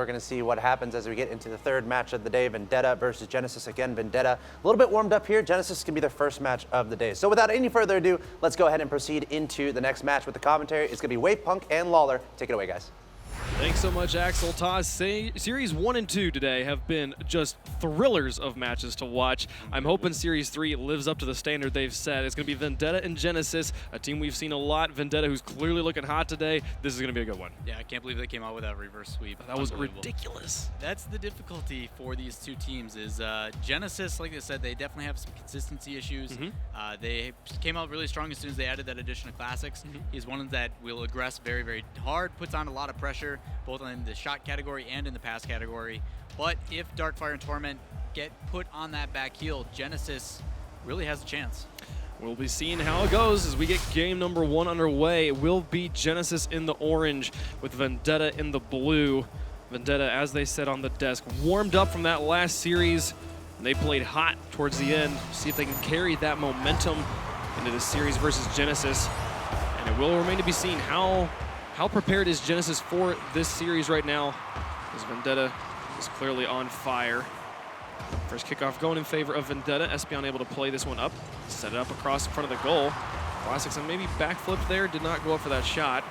we're going to see what happens as we get into the third match of the day, Vendetta versus Genesis. Again, Vendetta a little bit warmed up here. Genesis can be their first match of the day. So without any further ado, let's go ahead and proceed into the next match with the commentary. It's going to be Wave Punk and Lawler. Take it away, guys. Thanks so much, Axel. Taz, Series 1 and 2 today have been just thrillers of matches to watch. I'm hoping Series 3 lives up to the standard they've set. It's going to be Vendetta and Genesis, a team we've seen a lot. Vendetta, who's clearly looking hot today. This is going to be a good one. Yeah, I can't believe they came out with that reverse sweep. That was ridiculous. That's the difficulty for these two teams is Genesis, like I said, they definitely have some consistency issues. They came out really strong as soon as they added that addition of Classics. He's one that will aggress very, very hard, puts on a lot of pressure, both in the shot category and in the pass category. But if Darkfire and Torment get put on that back heel, Genesis really has a chance. We'll be seeing how it goes as we get game number 1 underway. It will be Genesis in the orange with Vendetta in the blue. Vendetta, as they said on the desk, warmed up from that last series, and they played hot towards the end. See if they can carry that momentum into the series versus Genesis. And it will remain to be seen how prepared is Genesis for this series right now, as Vendetta is clearly on fire. First kickoff going in favor of Vendetta. Espeon able to play this one up, set it up across in front of the goal. Classics and maybe backflip there, did not go up for that shot.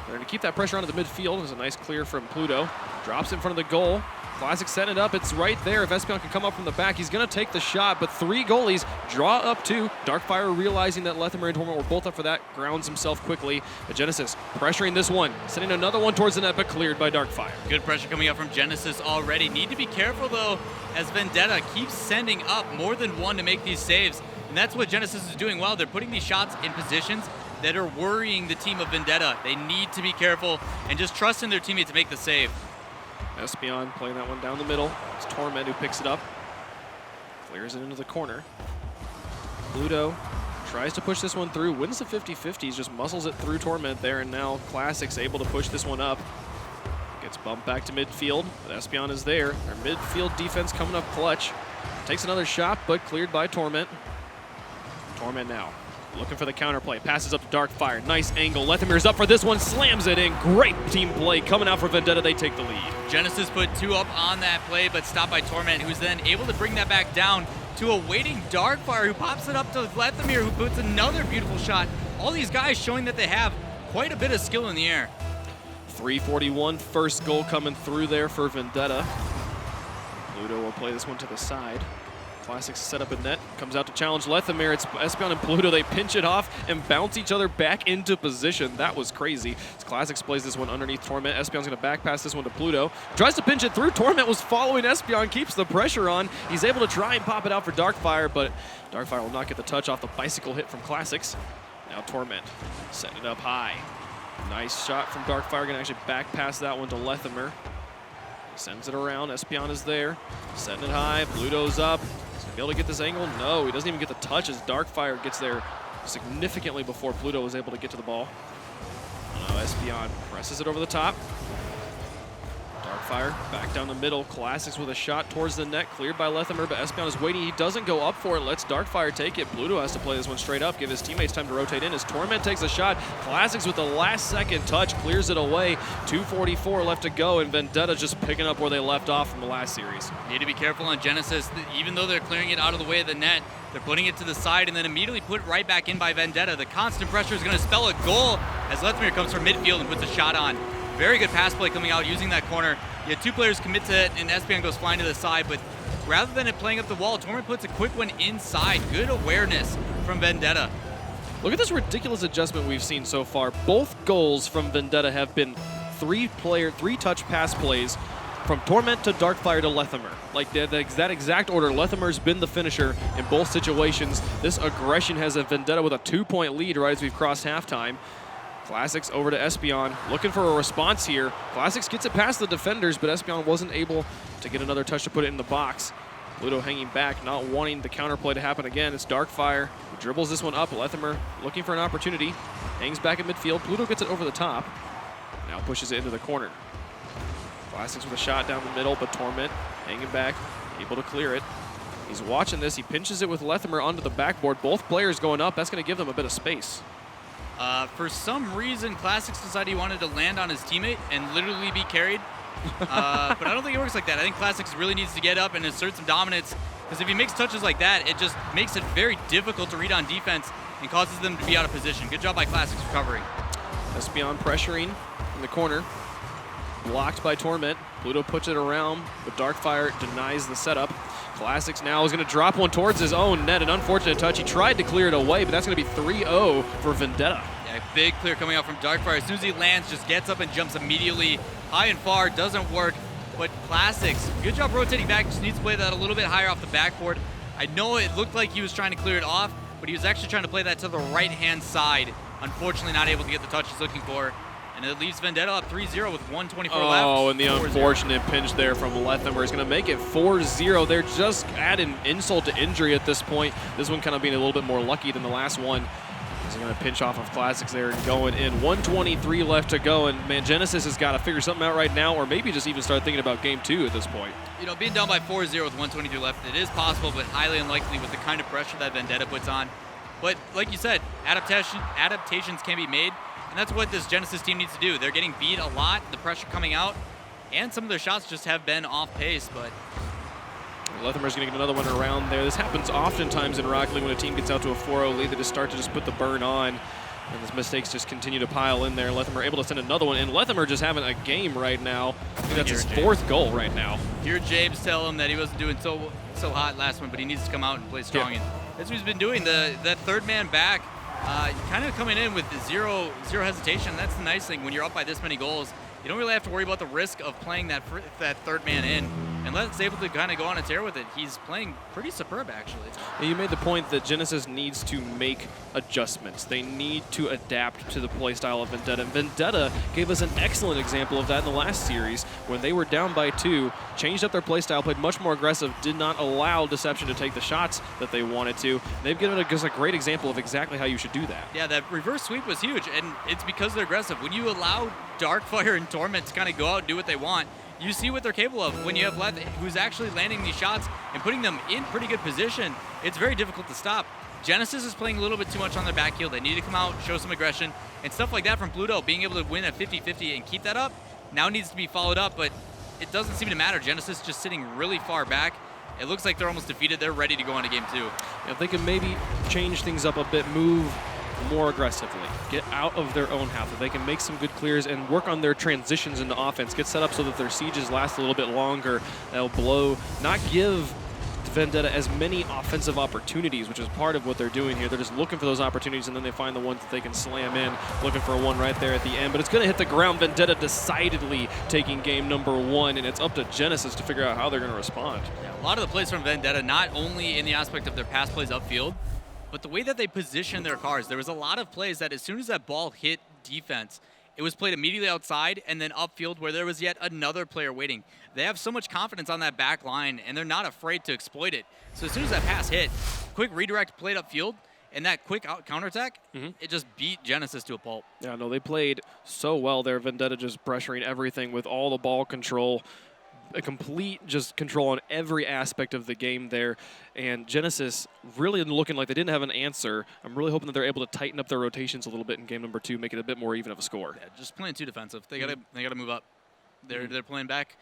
They're going to keep that pressure onto the midfield. There's a nice clear from Pluto. Drops in front of the goal. Classic setting it up. It's right there. If Espeon can come up from the back, he's going to take the shot, but 3 goalies draw up 2. Darkfire realizing that Lethamyr and Torment were both up for that, grounds himself quickly. But Genesis pressuring this one, sending another one towards the net, but cleared by Darkfire. Good pressure coming up from Genesis already. Need to be careful, though, as Vendetta keeps sending up more than one to make these saves. And that's what Genesis is doing well. They're putting these shots in positions that are worrying the team of Vendetta. They need to be careful and just trust in their teammate to make the save. Espeon playing that one down the middle. It's Torment who picks it up. Clears it into the corner. Pluto tries to push this one through. Wins the 50-50s, just muscles it through Torment there, and now Classic's able to push this one up. Gets bumped back to midfield, but Espeon is there. Their midfield defense coming up clutch. Takes another shot, but cleared by Torment. Torment now looking for the counterplay. Passes up to Darkfire. Nice angle. Lethamyr's up for this one. Slams it in. Great team play coming out for Vendetta. They take the lead. Genesis put 2 up on that play, but stopped by Torment, who's then able to bring that back down to a waiting Darkfire, who pops it up to Lethamyr, who puts another beautiful shot. All these guys showing that they have quite a bit of skill in the air. 341. First goal coming through there for Vendetta. Pluto will play this one to the side. Classics set up a net, comes out to challenge Lethamyr. It's Espeon and Pluto. They pinch it off and bounce each other back into position. That was crazy. As Classics plays this one underneath Torment. Espeon's going to back pass this one to Pluto. Tries to pinch it through. Torment was following Espeon, keeps the pressure on. He's able to try and pop it out for Darkfire, but Darkfire will not get the touch off the bicycle hit from Classics. Now Torment setting it up high. Nice shot from Darkfire. Going to actually back pass that one to Lethamyr. Sends it around. Espeon is there. Setting it high. Pluto's up. Be able to get this angle? No, he doesn't even get the touch as Darkfire gets there significantly before Pluto was able to get to the ball. Espeon presses it over the top. Darkfire back down the middle. Classics with a shot towards the net, cleared by Lethamyr, but Espeon is waiting. He doesn't go up for it, lets Darkfire take it. Pluto has to play this one straight up, give his teammates time to rotate in as Torment takes a shot. Classics with the last second touch clears it away. 2:44 left to go, and Vendetta just picking up where they left off from the last series. Need to be careful on Genesis. Even though they're clearing it out of the way of the net, they're putting it to the side and then immediately put it right back in by Vendetta. The constant pressure is going to spell a goal as Lethamyr comes from midfield and puts a shot on. Very good pass play coming out using that corner. You had 2 players commit to it, and Espeon goes flying to the side, but rather than it playing up the wall, Torment puts a quick one inside. Good awareness from Vendetta. Look at this ridiculous adjustment we've seen so far. Both goals from Vendetta have been 3-touch pass plays from Torment to Darkfire to Lethamyr. Like that exact order. Lethamyr's been the finisher in both situations. This aggression has a Vendetta with a 2-point lead right as we've crossed halftime. Classics over to Espeon, looking for a response here. Classics gets it past the defenders, but Espeon wasn't able to get another touch to put it in the box. Pluto hanging back, not wanting the counterplay to happen again. It's Darkfire who dribbles this one up. Lethamyr looking for an opportunity, hangs back at midfield. Pluto gets it over the top, now pushes it into the corner. Classics with a shot down the middle, but Torment hanging back, able to clear it. He's watching this. He pinches it with Lethamyr onto the backboard. Both players going up. That's going to give them a bit of space. For some reason, Classics decided he wanted to land on his teammate and literally be carried. But I don't think it works like that. I think Classics really needs to get up and assert some dominance, because if he makes touches like that, it just makes it very difficult to read on defense and causes them to be out of position. Good job by Classics recovering. Espion pressuring in the corner. Blocked by Torment. Pluto puts it around, but Darkfire denies the setup. Classics now is going to drop one towards his own net. An unfortunate touch. He tried to clear it away, but that's going to be 3-0 for Vendetta. Yeah, big clear coming out from Darkfire. As soon as he lands, just gets up and jumps immediately. High and far, doesn't work. But Classics, good job rotating back. Just needs to play that a little bit higher off the backboard. I know it looked like he was trying to clear it off, but he was actually trying to play that to the right-hand side. Unfortunately, not able to get the touch he's looking for. And it leaves Vendetta up 3-0 with 124 left. Oh, and the unfortunate pinch there from Lethamer is going to make it 4-0. They're just adding insult to injury at this point. This one kind of being a little bit more lucky than the last one. He's going to pinch off of Classics there and going in. 123 left to go, and man, Genesis has got to figure something out right now, or maybe just even start thinking about game 2 at this point. You know, being down by 4-0 with 123 left, it is possible, but highly unlikely with the kind of pressure that Vendetta puts on. But like you said, adaptations can be made. And that's what this Genesis team needs to do. They're getting beat a lot, the pressure coming out, and some of their shots just have been off pace, but Lethamer's going to get another one around there. This happens oftentimes in Rocket League when a team gets out to a 4-0 lead. They just start to just put the burn on, and these mistakes just continue to pile in there. Lethamer able to send another one, and Lethamer just having a game right now. I think that's his 4th goal right now. Hear James tell him that he wasn't doing so hot last one, but he needs to come out and play strong. Yeah. And that's what he's been doing. That third man back, kind of coming in with zero hesitation. That's the nice thing. When you're up by this many goals, you don't really have to worry about the risk of playing that third man in. And Let's able to kind of go on a tear with it. He's playing pretty superb, actually. You made the point that Genesis needs to make adjustments. They need to adapt to the playstyle of Vendetta. And Vendetta gave us an excellent example of that in the last series when they were down by 2, changed up their playstyle, played much more aggressive, did not allow Deception to take the shots that they wanted to. They've given us a great example of exactly how you should do that. Yeah, that reverse sweep was huge, and it's because they're aggressive. When you allow Darkfire and Torment to kind of go out and do what they want, you see what they're capable of. When you have Leth, who's actually landing these shots and putting them in pretty good position, it's very difficult to stop. Genesis is playing a little bit too much on their back heel. They need to come out, show some aggression, and stuff like that from Pluto, being able to win at 50-50 and keep that up, now needs to be followed up, but it doesn't seem to matter. Genesis just sitting really far back. It looks like they're almost defeated. They're ready to go into game 2. Yeah, if they can maybe change things up a bit, move more aggressively, get out of their own half, if they can make some good clears and work on their transitions into offense, get set up so that their sieges last a little bit longer, they'll blow, not give Vendetta as many offensive opportunities, which is part of what they're doing here. They're just looking for those opportunities, and then they find the ones that they can slam in, looking for one right there at the end. But it's going to hit the ground. Vendetta decidedly taking game number 1, and it's up to Genesis to figure out how they're going to respond. Yeah, a lot of the plays from Vendetta, not only in the aspect of their pass plays upfield, but the way that they position their cars. There was a lot of plays that as soon as that ball hit defense, it was played immediately outside and then upfield where there was yet another player waiting. They have so much confidence on that back line, and they're not afraid to exploit it. So as soon as that pass hit, quick redirect played upfield, and that quick counterattack, it just beat Genesis to a pulp. Yeah, no, they played so well there. Vendetta just pressuring everything with all the ball control, a complete just control on every aspect of the game there. And Genesis really looking like they didn't have an answer. I'm really hoping that they're able to tighten up their rotations a little bit in game number 2, make it a bit more even of a score. Yeah, just playing too defensive. They gotta move up. They're playing back.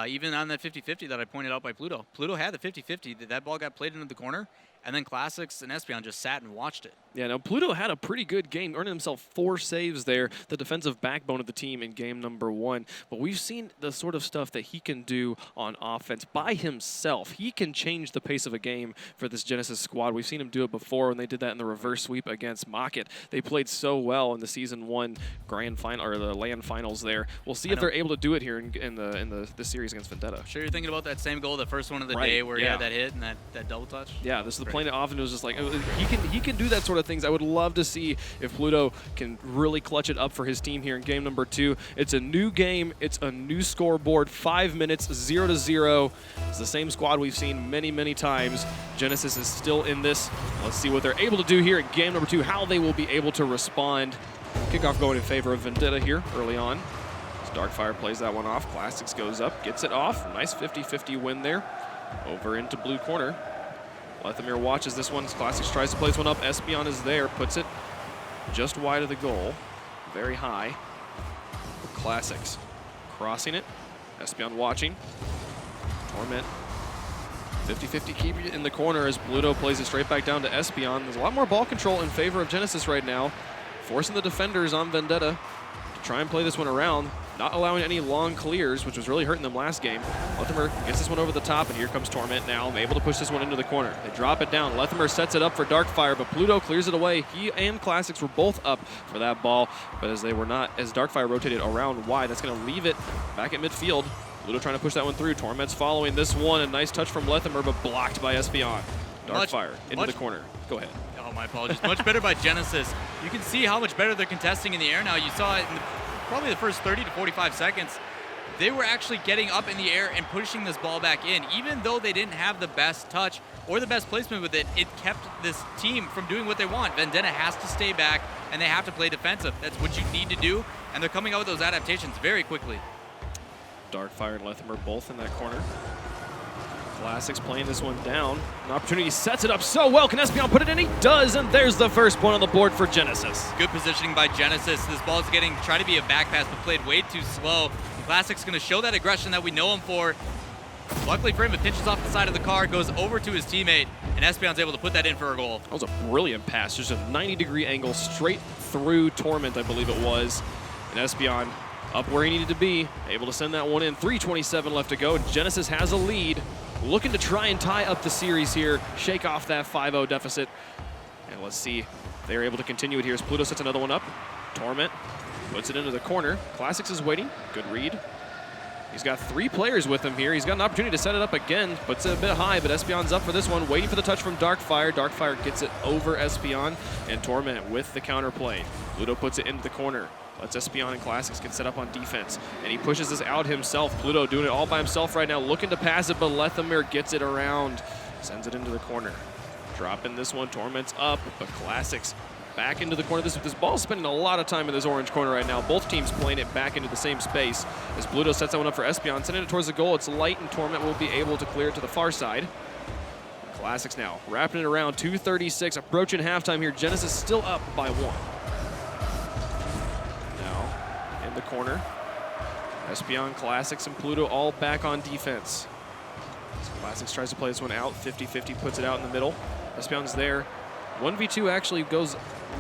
Even on that 50-50 that I pointed out by Pluto. Pluto had the 50-50. That ball got played into the corner, and then Classics and Espion just sat and watched it. Yeah, now Pluto had a pretty good game, earning himself 4 saves there, the defensive backbone of the team in game number 1. But we've seen the sort of stuff that he can do on offense by himself. He can change the pace of a game for this Genesis squad. We've seen him do it before when they did that in the reverse sweep against Mocket. They played so well in the Season 1 grand final, or the LAN finals there. We'll see if they're able to do it here in the series against Vendetta. Sure you're thinking about that same goal, the first one of the day where he had that hit and that double touch? Yeah, this is the playing it often. It was just like, he can do that sort of things. I would love to see if Pluto can really clutch it up for his team here in game number 2. It's a new game. It's a new scoreboard. 5 minutes, 0-0. It's the same squad we've seen many, many times. Genesis is still in this. Let's see what they're able to do here in game number 2, how they will be able to respond. Kickoff going in favor of Vendetta here early on. As Darkfire plays that one off. Classics goes up, gets it off. Nice 50-50 win there. Over into blue corner. Lethamer watches this one. Classics tries to play this one up. Espion is there, puts it just wide of the goal. Very high. Classics crossing it. Espeon watching. Torment. 50-50 keep it in the corner as Bluto plays it straight back down to Espeon. There's a lot more ball control in favor of Genesis right now, forcing the defenders on Vendetta to try and play this one around, not allowing any long clears, which was really hurting them last game. Lethimer gets this one over the top, and here comes Torment now, able to push this one into the corner. They drop it down. Lethimer sets it up for Darkfire, but Bluto clears it away. He and Classics were both up for that ball, but as they were not, as Darkfire rotated around wide, that's going to leave it back at midfield. Bluto trying to push that one through. Torment's following this one. A nice touch from Lethimer, but blocked by Espeon. Darkfire into the corner. Go ahead. Oh, my apologies. Much better by Genesis. You can see how much better they're contesting in the air now. You saw it in probably the first 30 to 45 seconds. They were actually getting up in the air and pushing this ball back in. Even though they didn't have the best touch or the best placement with it, it kept this team from doing what they want. Vendetta has to stay back, and they have to play defensive. That's what you need to do, and they're coming out with those adaptations very quickly. Darkfire and Lethimer both in that corner. Classics playing this one down. An opportunity, sets it up so well. Can Espeon put it in? He does, and there's the first point on the board for Genesis. Good positioning by Genesis. This ball is trying to be a back pass, but played way too slow. And Classic's going to show that aggression that we know him for. Luckily for him, it pitches off the side of the car, goes over to his teammate, and Espeon's able to put that in for a goal. That was a brilliant pass. Just a 90-degree angle straight through Torment, I believe it was. And Espeon up where he needed to be, able to send that one in. 3:27 left to go. Genesis has a lead, looking to try and tie up the series here, shake off that 5-0 deficit. And let's see if they're able to continue it here as Bluto sets another one up. Torment puts it into the corner. Classics is waiting. Good read. He's got 3 players with him here. He's got an opportunity to set it up again. Puts it a bit high, but Espeon's up for this one, waiting for the touch from Darkfire. Darkfire gets it over Espeon, and Torment with the counterplay. Bluto puts it into the corner. Lets Espeon and Classics get set up on defense. And he pushes this out himself. Bluto doing it all by himself right now, looking to pass it, but Lethimer gets it around. Sends it into the corner. Dropping this one, Torment's up, but Classics back into the corner. This ball's spending a lot of time in this orange corner right now. Both teams playing it back into the same space. As Bluto sets that one up for Espeon, sending it towards the goal. It's light, and Torment will be able to clear it to the far side. Classics now wrapping it around. 2:36, approaching halftime here. Genesis still up by 1. The corner. Espeon, Classics, and Bluto all back on defense. So Classics tries to play this one out. 50-50 puts it out in the middle. Espeon's there. 1v2 actually goes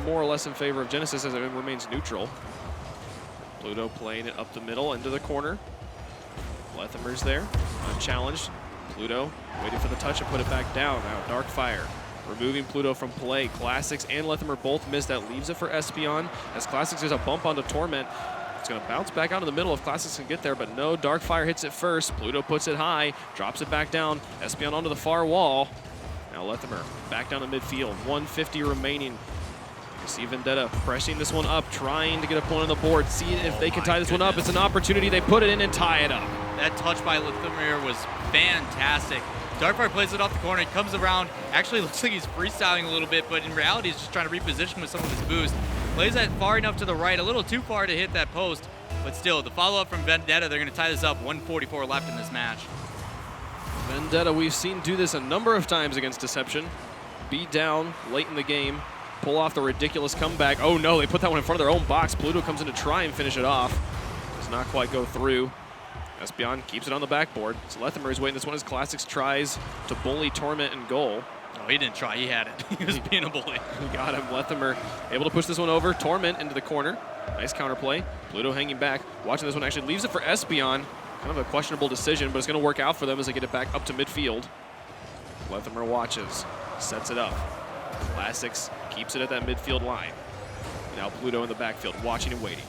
more or less in favor of Genesis as it remains neutral. Bluto playing it up the middle into the corner. Lethimer's there, unchallenged. Bluto waiting for the touch and put it back down. Now Darkfire removing Bluto from play. Classics and Lethimer both missed. That leaves it for Espeon as Classics there's a bump onto Torment. It's going to bounce back out in the middle if Classics can get there, but no, Darkfire hits it first. Bluto puts it high, drops it back down. Espeon onto the far wall. Now Lethimer back down to midfield. 150 remaining. You see Vendetta pressing this one up, trying to get a point on the board. See if they can tie this one up. It's an opportunity. They put it in and tie it up. That touch by Lethimer was fantastic. Darkfire plays it off the corner. He comes around. Actually looks like he's freestyling a little bit, but in reality he's just trying to reposition with some of his boost. Plays that far enough to the right, a little too far to hit that post, but still, the follow-up from Vendetta, they're going to tie this up. 1:44 left in this match. Vendetta, we've seen do this a number of times against Deception. Beat down late in the game, pull off the ridiculous comeback. Oh no, they put that one in front of their own box. Bluto comes in to try and finish it off. Does not quite go through. Espeon keeps it on the backboard. So Lethimer is waiting. This one as Classics tries to bully Torment in goal. Oh, he didn't try. He had it. He was being a bully. He got him. Lethimer able to push this one over. Torment into the corner. Nice counterplay. Bluto hanging back. Watching this one actually leaves it for Espeon. Kind of a questionable decision, but it's going to work out for them as they get it back up to midfield. Lethimer watches. Sets it up. Classics keeps it at that midfield line. Now Bluto in the backfield, watching and waiting.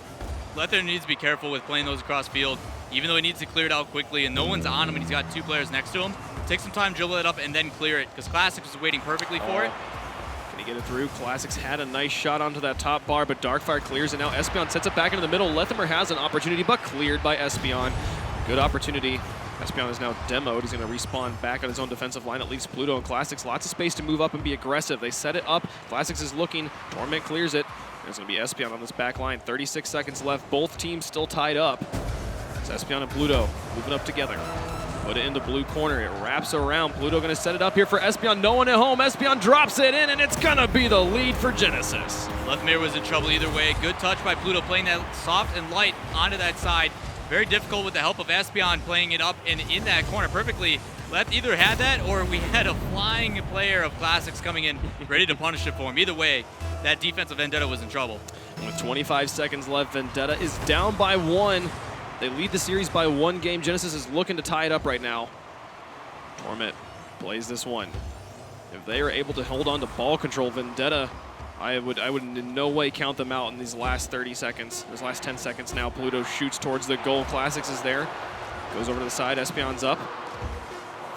Lethimer needs to be careful with playing those across field, even though he needs to clear it out quickly, and no one's on him, and he's got 2 players next to him. Take some time, dribble it up, and then clear it, because Classics was waiting perfectly for it. Can he get it through? Classics had a nice shot onto that top bar, but Darkfire clears it. Now Espeon sets it back into the middle. Lethimer has an opportunity, but cleared by Espeon. Good opportunity. Espeon is now demoed. He's going to respawn back on his own defensive line. It leaves Bluto and Classics lots of space to move up and be aggressive. They set it up. Classics is looking. Torment clears it. There's going to be Espeon on this back line. 36 seconds left. Both teams still tied up. It's Espeon and Bluto moving up together. Put it into blue corner. It wraps around. Pluto going to set it up here for Espeon. No one at home. Espeon drops it in, and it's going to be the lead for Genesis. Lethmir was in trouble either way. Good touch by Pluto, playing that soft and light onto that side. Very difficult with the help of Espeon playing it up and in that corner perfectly. Leth either had that or we had a flying player of Classics coming in ready to punish it for him. Either way, that defense of Vendetta was in trouble. With 25 seconds left, Vendetta is down by 1. They lead the series by 1 game. Genesis is looking to tie it up right now. Torment plays this one. If they are able to hold on to ball control, Vendetta, I would in no way count them out in these last 30 seconds. These last 10 seconds now. Pluto shoots towards the goal. Classics is there. Goes over to the side. Espeon's up.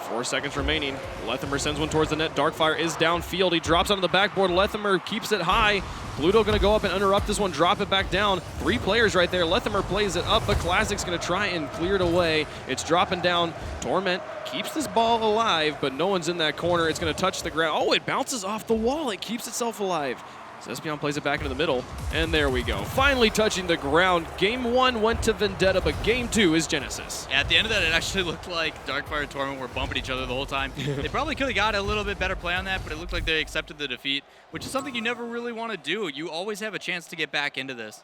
4 seconds remaining. Lethmir sends one towards the net. Darkfire is downfield. He drops onto the backboard. Lethmir keeps it high. Pluto going to go up and interrupt this one, drop it back down. 3 players right there. Lethmir plays it up, but Classic's going to try and clear it away. It's dropping down. Torment keeps this ball alive, but no one's in that corner. It's going to touch the ground. Oh, it bounces off the wall. It keeps itself alive. So Espeon plays it back into the middle, and there we go. Finally touching the ground. Game 1 went to Vendetta, but Game 2 is Genesis. At the end of that, it actually looked like Darkfire and Torment were bumping each other the whole time. They probably could have got a little bit better play on that, but it looked like they accepted the defeat, which is something you never really want to do. You always have a chance to get back into this.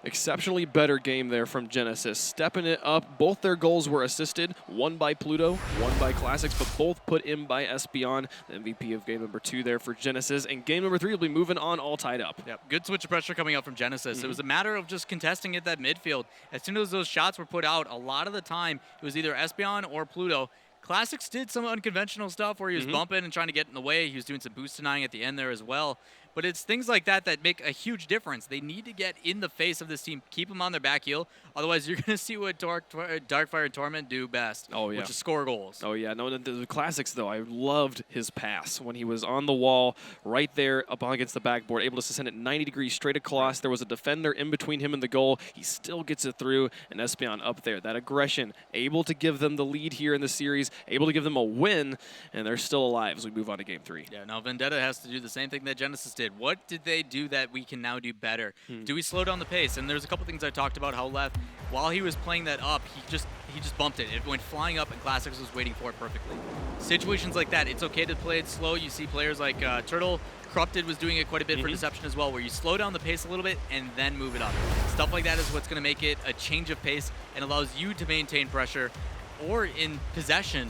Exceptionally better game there from Genesis, stepping it up. Both their goals were assisted, one by Pluto, one by Classics, but both put in by Espeon, the MVP of game number 2 there for Genesis. And game number 3 will be moving on all tied up. Yep, good switch of pressure coming out from Genesis. It was a matter of just contesting at that midfield. As soon as those shots were put out, a lot of the time it was either Espeon or Pluto. Classics did some unconventional stuff where he was bumping and trying to get in the way. He was doing some boost denying at the end there as well. But it's things like that that make a huge difference. They need to get in the face of this team, keep them on their back heel. Otherwise, you're going to see what Darkfire and Torment do best, which is score goals. Oh, yeah. No, the Classics, though, I loved his pass when he was on the wall right there up against the backboard, able to send it 90 degrees straight across. There was a defender in between him and the goal. He still gets it through, and Espeon up there. That aggression, able to give them the lead here in the series, able to give them a win, and they're still alive as we move on to Game 3. Yeah, now Vendetta has to do the same thing that Genesis did. What did they do that we can now do better? Do we slow down the pace? And there's a couple things I talked about how Left, while he was playing that up, he just bumped it. It went flying up, and Classics was waiting for it perfectly. Situations like that, it's okay to play it slow. You see players like Turtle, Corrupted was doing it quite a bit for Deception as well, where you slow down the pace a little bit and then move it up. Stuff like that is what's going to make it a change of pace and allows you to maintain pressure. Or in possession,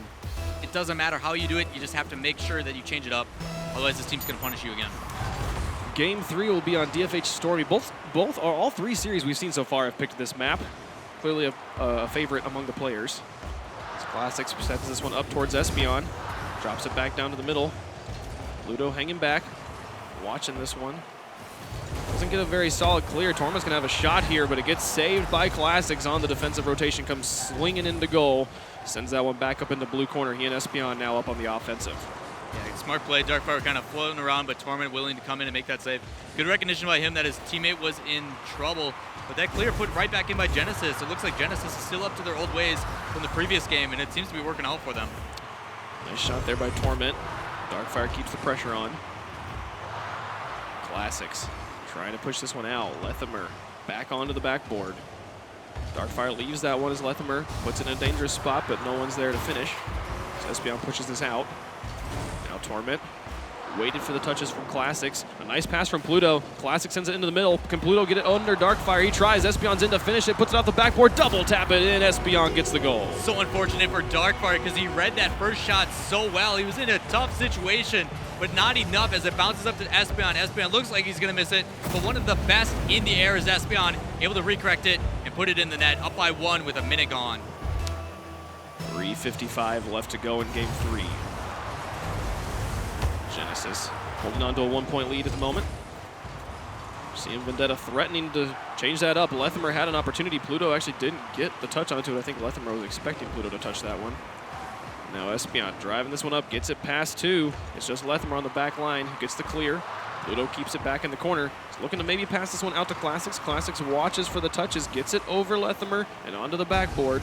it doesn't matter how you do it, you just have to make sure that you change it up. Otherwise, this team's going to punish you again. Game 3 will be on DFH Stormy. All 3 series we've seen so far have picked this map. Clearly a favorite among the players. As Classics sends this one up towards Espeon. Drops it back down to the middle. Pluto hanging back, watching this one. Doesn't get a very solid clear. Torment's going to have a shot here, but it gets saved by Classics on the defensive rotation. Comes swinging into goal. Sends that one back up into blue corner. He and Espeon now up on the offensive. Yeah, smart play. Darkfire kind of floating around, but Torment willing to come in and make that save. Good recognition by him that his teammate was in trouble. But that clear put right back in by Genesis. It looks like Genesis is still up to their old ways from the previous game, and it seems to be working out for them. Nice shot there by Torment. Darkfire keeps the pressure on. Classics trying to push this one out. Lethmir back onto the backboard. Darkfire leaves that one as Lethmir puts it in a dangerous spot, but no one's there to finish. So Espeon pushes this out. Now Torment waited for the touches from Classics. A nice pass from Pluto. Classic sends it into the middle. Can Pluto get it under Darkfire? He tries. Espeon's in to finish it. Puts it off the backboard. Double tap it in. Espeon gets the goal. So unfortunate for Darkfire because he read that first shot so well. He was in a tough situation, but not enough as it bounces up to Espeon. Espeon looks like he's going to miss it, but one of the best in the air is Espeon, able to recorrect it and put it in the net. Up by 1 with a minute gone. 3:55 left to go in Game 3. Genesis holding on to a 1-point lead at the moment. Seeing Vendetta threatening to change that up. Lethmir had an opportunity. Pluto actually didn't get the touch onto it. I think Lethmir was expecting Pluto to touch that one. Now Espeon driving this one up, gets it past 2. It's just Lethmir on the back line who gets the clear. Pluto keeps it back in the corner. He's looking to maybe pass this one out to Classics. Classics watches for the touches, gets it over Lethmir and onto the backboard.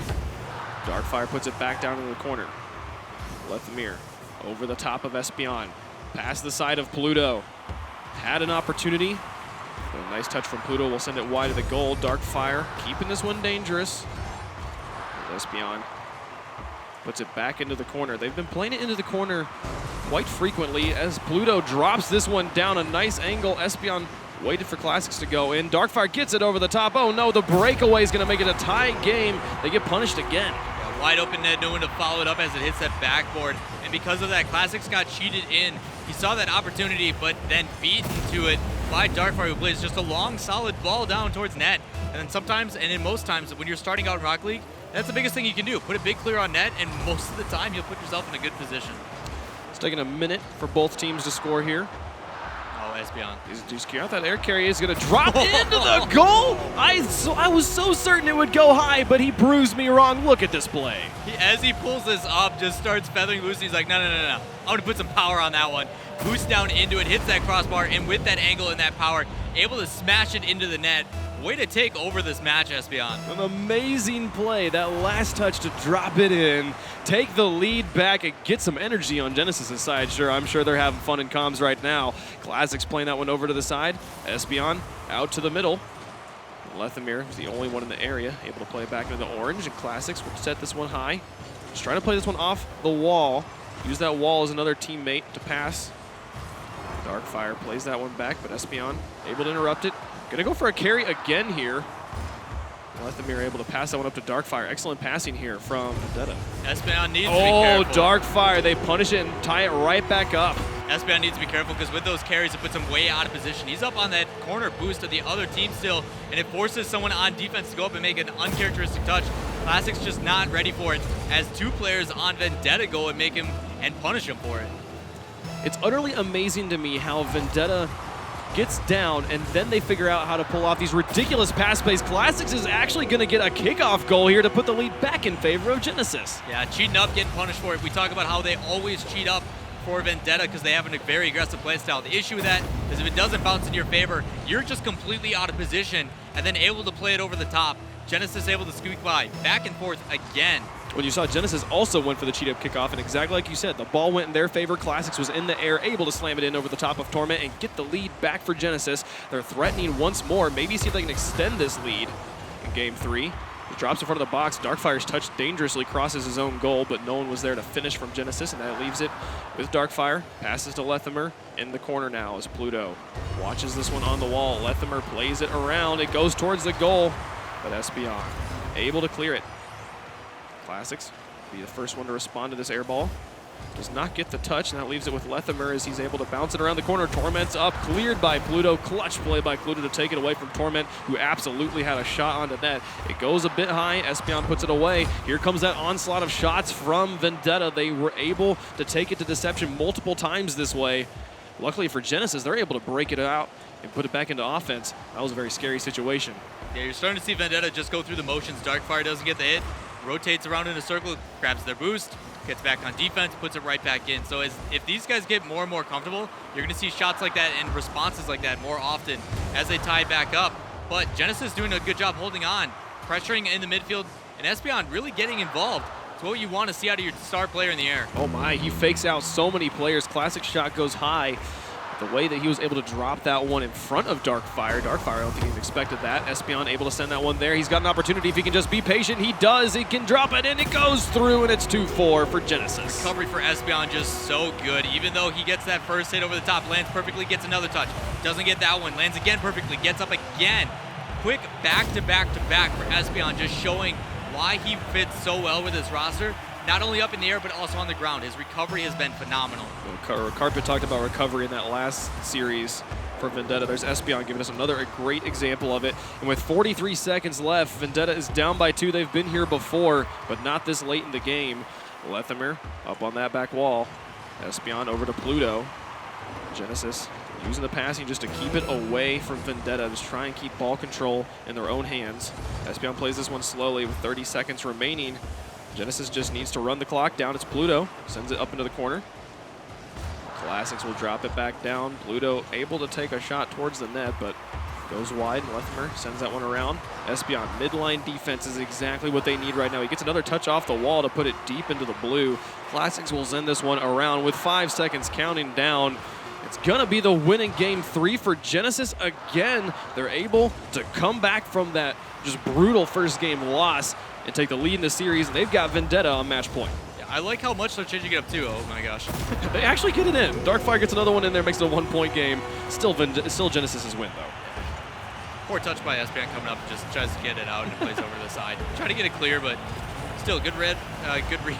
Darkfire puts it back down into the corner. Lethmir over the top of Espeon. Past the side of Pluto. Had an opportunity. But a nice touch from Pluto will send it wide of the goal. Darkfire keeping this one dangerous. Espeon Puts it back into the corner. They've been playing it into the corner quite frequently as Pluto drops this one down. A nice angle. Espeon waited for Classics to go in. Darkfire gets it over the top. Oh no, the breakaway is going to make it a tie game. They get punished again. Yeah, wide open net, no one to follow it up as it hits that backboard. And because of that, Classics got cheated in. He saw that opportunity, but then beaten to it by Darkfire, who plays just a long, solid ball down towards net. And then sometimes, and in most times, when you're starting out in Rocket League, that's the biggest thing you can do. Put a big clear on net, and most of the time, you'll put yourself in a good position. It's taking a minute for both teams to score here. Oh, Espeon. He's out. That air carry is going to drop into the goal. I was so certain it would go high, but he bruised me wrong. Look at this play. As he pulls this up, just starts feathering loose. He's like, no. I'm going to put some power on that one. Boosts down into it, hits that crossbar, and with that angle and that power, able to smash it into the net. Way to take over this match, Espeon. An amazing play. That last touch to drop it in, take the lead back, and get some energy on Genesis' side. Sure, I'm sure they're having fun in comms right now. Classics playing that one over to the side. Espeon out to the middle. Lethemir is the only one in the area, able to play it back into the orange, and Classics will set this one high. Just trying to play this one off the wall. Use that wall as another teammate to pass. Darkfire plays that one back, but Espeon able to interrupt it. Gonna go for a carry again here. Lethemir able to pass that one up to Darkfire. Excellent passing here from Vendetta. Espeon needs to be careful. Darkfire, they punish it and tie it right back up. Espeon needs to be careful because with those carries, it puts him way out of position. He's up on that corner boost of the other team still, and it forces someone on defense to go up and make an uncharacteristic touch. Classic's just not ready for it as two players on Vendetta go and make him and punish him for it. It's utterly amazing to me how Vendetta gets down, and then they figure out how to pull off these ridiculous pass plays. Classics is actually going to get a kickoff goal here to put the lead back in favor of Genesis. Yeah, cheating up, getting punished for it. We talk about how they always cheat up for Vendetta because they have a very aggressive play style. The issue with that is if it doesn't bounce in your favor, you're just completely out of position and then able to play it over the top. Genesis able to squeak by, back and forth again. When you saw Genesis also went for the cheat up kickoff, and exactly like you said, the ball went in their favor. Classics was in the air, able to slam it in over the top of Torment and get the lead back for Genesis. They're threatening once more, maybe see if they can extend this lead in game 3. He drops in front of the box. Darkfire's touch dangerously crosses his own goal, but no one was there to finish from Genesis, and that leaves it with Darkfire. Passes to Lethemir in the corner now as Pluto watches this one on the wall. Lethemir plays it around. It goes towards the goal, but Espeon able to clear it. Classics be the first one to respond to this air ball. Does not get the touch, and that leaves it with Lethemir as he's able to bounce it around the corner. Torment's up, cleared by Pluto. Clutch play by Pluto to take it away from Torment, who absolutely had a shot onto net. It goes a bit high. Espeon puts it away. Here comes that onslaught of shots from Vendetta. They were able to take it to Deception multiple times this way. Luckily for Genesis, they're able to break it out and put it back into offense. That was a very scary situation. Yeah, you're starting to see Vendetta just go through the motions. Darkfire doesn't get the hit, rotates around in a circle, grabs their boost, gets back on defense, puts it right back in. So if these guys get more and more comfortable, you're going to see shots like that and responses like that more often as they tie back up. But Genesis doing a good job holding on, pressuring in the midfield, and Espeon really getting involved. It's what you want to see out of your star player in the air. Oh my, he fakes out so many players. Classic shot goes high. The way that he was able to drop that one in front of Darkfire. Darkfire, I don't think he expected that. Espeon able to send that one there. He's got an opportunity if he can just be patient. He does. He can drop it, and it goes through, and it's 2-4 for Genesis. Recovery for Espeon just so good. Even though he gets that first hit over the top, lands perfectly, gets another touch. Doesn't get that one, lands again perfectly, gets up again. Quick back-to-back-to-back for Espeon, just showing why he fits so well with his roster. Not only up in the air, but also on the ground. His recovery has been phenomenal. Carpet talked about recovery in that last series for Vendetta. There's Espeon giving us another great example of it. And with 43 seconds left, Vendetta is down by 2. They've been here before, but not this late in the game. Lethemir up on that back wall. Espeon over to Pluto. Genesis using the passing just to keep it away from Vendetta. Just try and keep ball control in their own hands. Espeon plays this one slowly with 30 seconds remaining. Genesis just needs to run the clock down. It's Pluto. Sends it up into the corner. Classics will drop it back down. Pluto able to take a shot towards the net, but goes wide. Lethemir sends that one around. Espeon, midline defense is exactly what they need right now. He gets another touch off the wall to put it deep into the blue. Classics will send this one around with 5 seconds counting down. It's going to be the win in game 3 for Genesis again. They're able to come back from that just brutal first game loss and take the lead in the series, and they've got Vendetta on match point. Yeah, I like how much they're changing it up too. Oh my gosh. They actually get it in. Darkfire gets another one in there, makes it a 1-point game. Still Genesis's win, though. Poor touch by Espion coming up, just tries to get it out and it plays over to the side. Try to get it clear, but still good read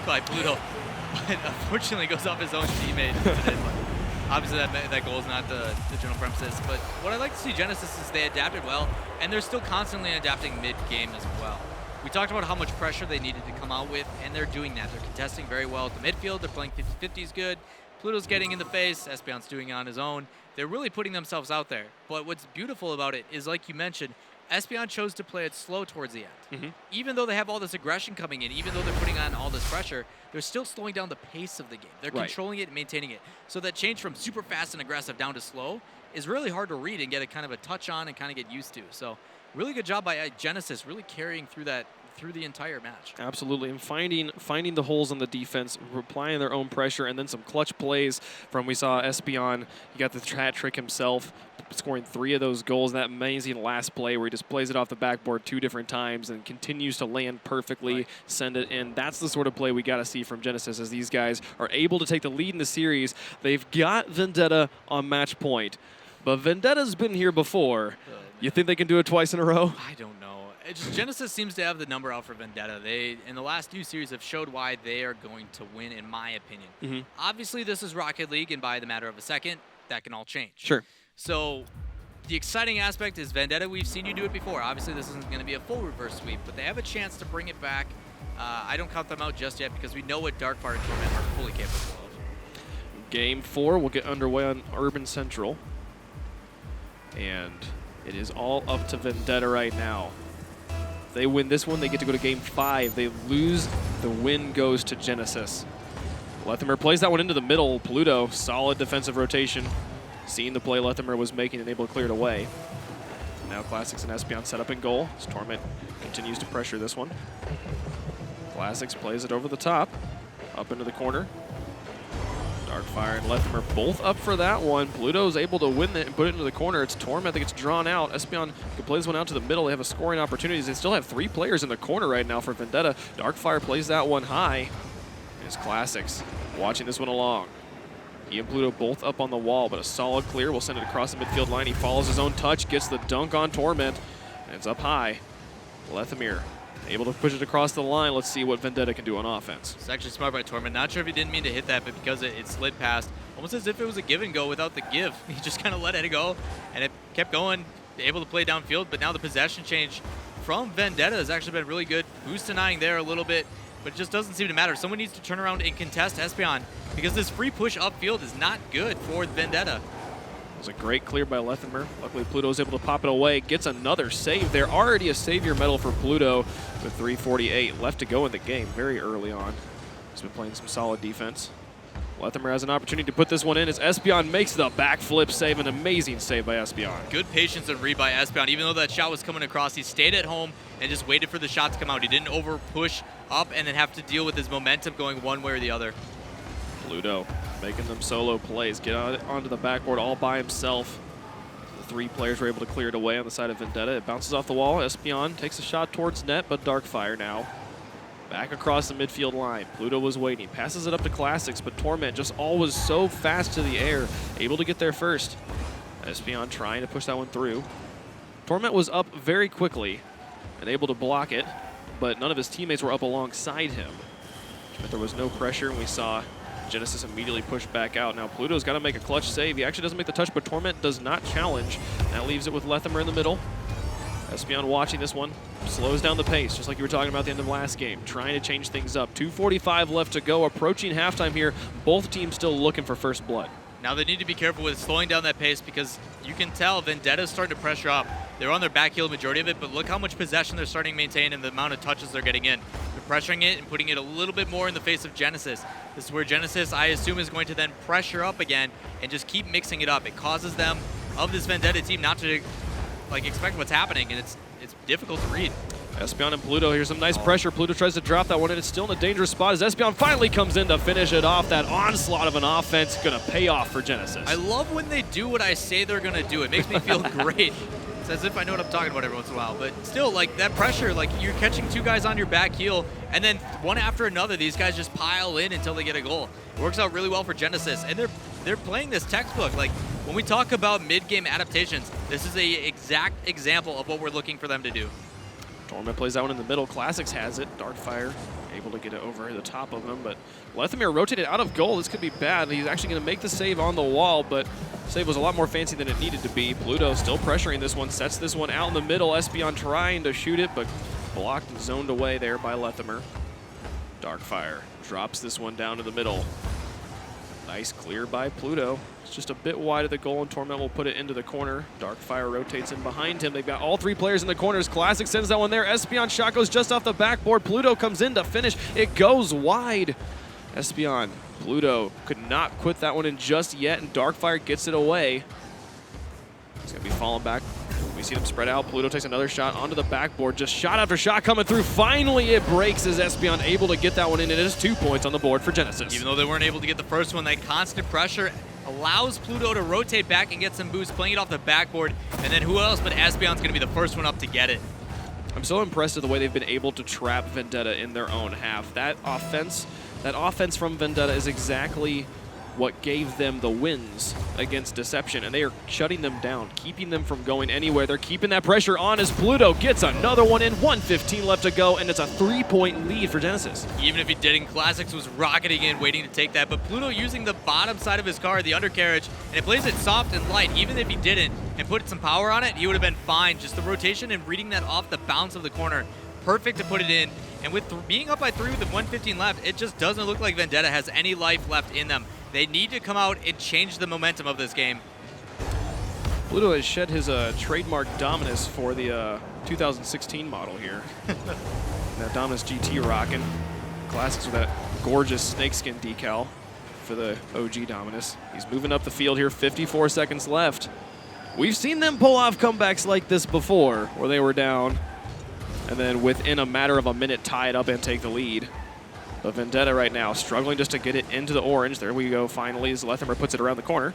by Pluto. But unfortunately goes off his own teammate. Obviously that goal is not the general premises. But what I like to see Genesis is they adapted well, and they're still constantly adapting mid-game as well. We talked about how much pressure they needed to come out with, and they're doing that. They're contesting very well at the midfield. They're playing 50-50s good. Pluto's getting in the face. Espion's doing it on his own. They're really putting themselves out there. But what's beautiful about it is, like you mentioned, Espion chose to play it slow towards the end. Even though they have all this aggression coming in, even though they're putting on all this pressure, they're still slowing down the pace of the game. They're controlling it and maintaining it. So that change from super fast and aggressive down to slow is really hard to read and get a kind of a touch on and kind of get used to. So really good job by Genesis, really carrying through the entire match. Absolutely, and finding the holes on the defense, applying their own pressure, and then some clutch plays from, we saw Espion, he got the hat trick himself, scoring 3 of those goals. That amazing last play where he just plays it off the backboard 2 different times and continues to land perfectly, send it in. That's the sort of play we got to see from Genesis as these guys are able to take the lead in the series. They've got Vendetta on match point, but Vendetta's been here before. You think they can do it twice in a row? I don't know. Genesis seems to have the number out for Vendetta. They, in the last 2 series, have showed why they are going to win, in my opinion. Obviously, this is Rocket League, and by the matter of a second, that can all change. Sure. So the exciting aspect is Vendetta, we've seen you do it before. Obviously, this isn't going to be a full reverse sweep, but they have a chance to bring it back. I don't count them out just yet because we know what Darkfire and Torment are fully capable of. Game 4 will get underway on Urban Central. And it is all up to Vendetta right now. If they win this one, they get to go to Game 5. They lose, the win goes to Genesis. Lethimer plays that one into the middle. Pluto, solid defensive rotation. Seeing the play Lethimer was making and able to clear it away. Now Classics and Espion set up in goal. As Torment continues to pressure this one. Classics plays it over the top, up into the corner. Darkfire and Lethimer both up for that one. Pluto's able to win it and put it into the corner. It's Torment that gets drawn out. Espion can play this one out to the middle. They have a scoring opportunities. They still have 3 players in the corner right now for Vendetta. Darkfire plays that one high. It's Classics watching this one along. He and Pluto both up on the wall, but a solid clear will send it across the midfield line. He follows his own touch, gets the dunk on Torment, and it's up high. Lethimer able to push it across the line. Let's see what Vendetta can do on offense. It's actually smart by Torment. Not sure if he didn't mean to hit that, but because it slid past, almost as if it was a give and go without the give. He just kind of let it go, and it kept going, able to play downfield, but now the possession change from Vendetta has actually been really good. Who's denying there a little bit, but it just doesn't seem to matter. Someone needs to turn around and contest Espion because this free push upfield is not good for Vendetta. It was a great clear by Lethimer. Luckily, Pluto was able to pop it away. Gets another save there. Already a savior medal for Pluto with 3:48 left to go in the game very early on. He's been playing some solid defense. Lethimer has an opportunity to put this one in as Espion makes the backflip save. An amazing save by Espion. Good patience and read by Espion. Even though that shot was coming across, he stayed at home and just waited for the shot to come out. He didn't over push up and then have to deal with his momentum going one way or the other. Pluto making them solo plays. Get onto the backboard all by himself. The 3 players were able to clear it away on the side of Vendetta. It bounces off the wall. Espion takes a shot towards net, but Darkfire now. Back across the midfield line. Pluto was waiting. Passes it up to Classics, but Torment just always so fast to the air. Able to get there first. Espion trying to push that one through. Torment was up very quickly and able to block it, but none of his teammates were up alongside him. But there was no pressure, and we saw Genesis immediately pushed back out. Now Pluto's got to make a clutch save. He actually doesn't make the touch, but Torment does not challenge. That leaves it with Lethimer in the middle. Espion watching this one. Slows down the pace, just like you were talking about at the end of last game. Trying to change things up. 2:45 left to go. Approaching halftime here. Both teams still looking for first blood. Now they need to be careful with slowing down that pace because you can tell Vendetta's starting to pressure up. They're on their back heel the majority of it, but look how much possession they're starting to maintain and the amount of touches they're getting in. They're pressuring it and putting it a little bit more in the face of Genesis. This is where Genesis, I assume, is going to then pressure up again and just keep mixing it up. It causes them, of this Vendetta team, not to expect what's happening, and it's difficult to read. Espion and Pluto, here's some nice pressure. Pluto tries to drop that one, and it's still in a dangerous spot as Espion finally comes in to finish it off. That onslaught of an offense gonna pay off for Genesis. I love when they do what I say they're gonna do. It makes me feel great. It's as if I know what I'm talking about every once in a while, but still, like, that pressure, like, you're catching 2 guys on your back heel, and then one after another, these guys just pile in until they get a goal. It works out really well for Genesis, and they're playing this textbook. Like, when we talk about mid-game adaptations, this is a exact example of what we're looking for them to do. Torment plays that one in the middle. Classics has it. Darkfire able to get it over the top of him, but Lethamyr rotated out of goal. This could be bad. He's actually going to make the save on the wall, but save was a lot more fancy than it needed to be. Pluto still pressuring this one, sets this one out in the middle. Espeon trying to shoot it, but blocked and zoned away there by Lethamyr. Darkfire drops this one down to the middle. Nice clear by Pluto. It's just a bit wide of the goal, and Torment will put it into the corner. Darkfire rotates in behind him. They've got all 3 players in the corners. Classic sends that one there. Espeon shot goes just off the backboard. Pluto comes in to finish. It goes wide. Espeon, Pluto could not quit that one in just yet, and Darkfire gets it away. It's going to be falling back. We see them spread out. Pluto takes another shot onto the backboard. Just shot after shot coming through. Finally, it breaks as Espeon able to get that one in. It is 2 points on the board for Genesis. Even though they weren't able to get the first one, that constant pressure allows Pluto to rotate back and get some boost, playing it off the backboard. And then who else but Espeon's going to be the first one up to get it. I'm so impressed with the way they've been able to trap Vendetta in their own half. That offense from Vendetta is exactly what gave them the wins against Deception, and they are shutting them down, keeping them from going anywhere. They're keeping that pressure on as Pluto gets another one in. 1:15 left to go, and it's a 3-point lead for Genesis. Even if he didn't, Classics was rocketing in, waiting to take that, but Pluto using the bottom side of his car, the undercarriage, and it plays it soft and light. Even if he didn't and put some power on it, he would have been fine. Just the rotation and reading that off the bounce of the corner, perfect to put it in. And with being up by 3 with the 1:15 left, it just doesn't look like Vendetta has any life left in them. They need to come out and change the momentum of this game. Pluto has shed his trademark Dominus for the 2016 model here. Now Dominus GT rocking. Classics with that gorgeous snakeskin decal for the OG Dominus. He's moving up the field here, 54 seconds left. We've seen them pull off comebacks like this before, where they were down, and then within a matter of a minute tie it up and take the lead. But Vendetta right now struggling just to get it into the orange. There we go finally as Lethamyr puts it around the corner.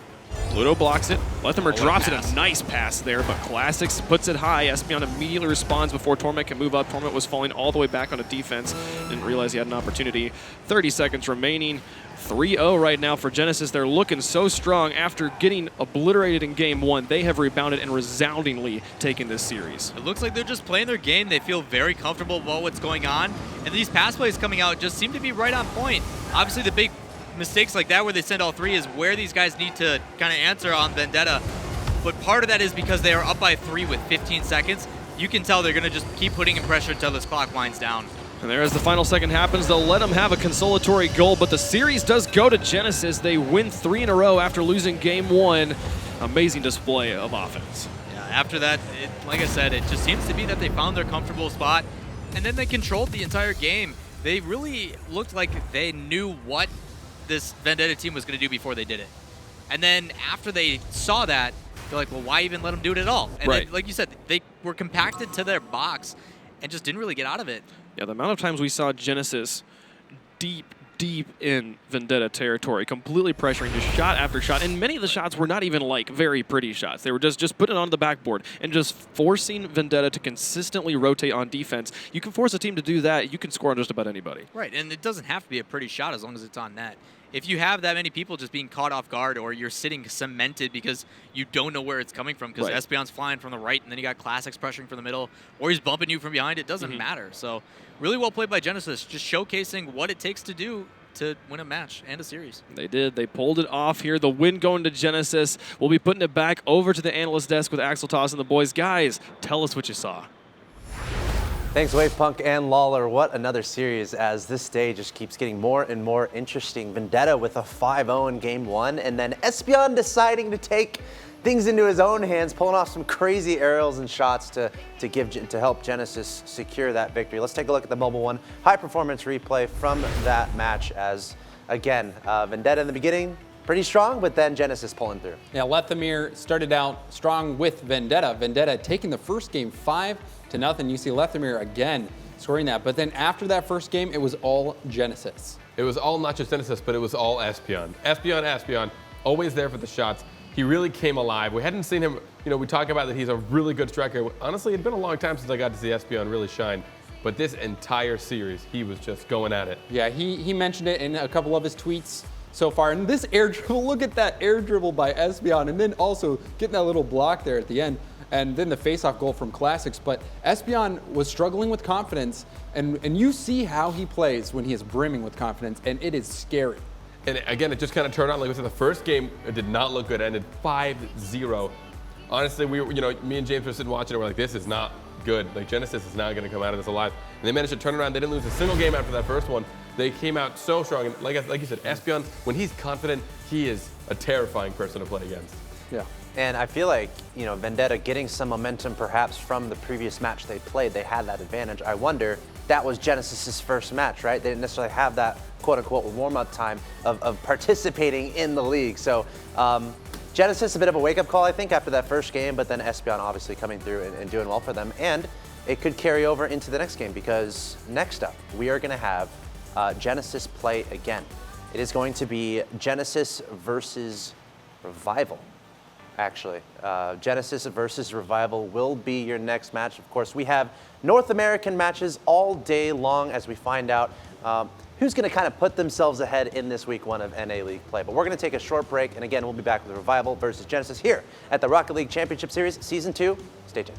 Pluto blocks it. Lethamyr drops it. A nice pass there, but Classics puts it high. Espeon immediately responds before Torment can move up. Torment was falling all the way back on a defense. Didn't realize he had an opportunity. 30 seconds remaining. 3-0 right now for Genesis. They're looking so strong after getting obliterated in game 1. They have rebounded and resoundingly taken this series. It looks like they're just playing their game. They feel very comfortable about what's going on. And these pass plays coming out just seem to be right on point. Obviously, the big mistakes like that where they send all 3 is where these guys need to kind of answer on Vendetta. But part of that is because they are up by 3 with 15 seconds. You can tell they're going to just keep putting in pressure until this clock winds down. And there as the final second happens, they'll let them have a consolatory goal, but the series does go to Genesis. They win 3 in a row after losing game 1. Amazing display of offense. Yeah, after that, like I said, it just seems to be that they found their comfortable spot, and then they controlled the entire game. They really looked like they knew what this Vendetta team was going to do before they did it. And then after they saw that, they're like, well, why even let them do it at all? And right. then, like you said, they were compacted to their box and just didn't really get out of it. Yeah, the amount of times we saw Genesis deep in Vendetta territory, completely pressuring just shot after shot, and many of the shots were not even like very pretty shots. They were just putting it on the backboard and just forcing Vendetta to consistently rotate on defense. You can force a team to do that, you can score on just about anybody. Right, and it doesn't have to be a pretty shot as long as it's on net. If you have that many people just being caught off guard, or you're sitting cemented because you don't know where it's coming from, because Espeon's flying from the right and then you got Classics pressuring from the middle, or he's bumping you from behind, it doesn't matter. So really well played by Genesis, just showcasing what it takes to do to win a match and a series. They did. They pulled it off here. The win going to Genesis. We'll be putting it back over to the analyst desk with Axel Toss and the boys. Guys, tell us what you saw. Thanks, Wavepunk and Lawler. What another series, as this day just keeps getting more and more interesting. Vendetta with a 5-0 in game 1, and then Espeon deciding to take things into his own hands, pulling off some crazy aerials and shots to help Genesis secure that victory. Let's take a look at the mobile one. High performance replay from that match as, again, Vendetta in the beginning, pretty strong, but then Genesis pulling through. Yeah, Lethamyr started out strong with Vendetta. Vendetta taking the first game 5-0. You see Lethamyr again scoring that. But then after that first game, it was all Genesis. It was all not just Genesis, but it was all Espeon. Espeon, always there for the shots. He really came alive. We hadn't seen him we talk about that he's a really good striker. Honestly, it's been a long time since I got to see Espeon really shine. But this entire series, he was just going at it. Yeah, he mentioned it in a couple of his tweets so far. And this air dribble, look at that air dribble by Espeon. And then also getting that little block there at the end. And then the face-off goal from Classics. But Espeon was struggling with confidence. And you see how he plays when he is brimming with confidence. And it is scary. And again, it just kind of turned on. Like we said, the first game, it did not look good. It ended 5-0. Honestly, me and James were sitting watching it. We're like, this is not good. Like, Genesis is not going to come out of this alive. And they managed to turn around. They didn't lose a single game after that first one. They came out so strong. And like you said, Espeon, when he's confident, he is a terrifying person to play against. Yeah. And I feel like, Vendetta getting some momentum perhaps from the previous match they played, they had that advantage. I wonder, that was Genesis's first match, right? They didn't necessarily have that quote-unquote warm-up time of participating in the league. So Genesis, a bit of a wake-up call, I think, after that first game, but then Espeon obviously coming through and doing well for them. And it could carry over into the next game because next up, we are going to have Genesis play again. It is going to be Genesis versus Revival. Actually, Genesis versus Revival will be your next match. Of course, we have North American matches all day long as we find out who's going to kind of put themselves ahead in this week 1 of NA League play. But we're going to take a short break, and again, we'll be back with Revival versus Genesis here at the Rocket League Championship Series Season 2. Stay tuned.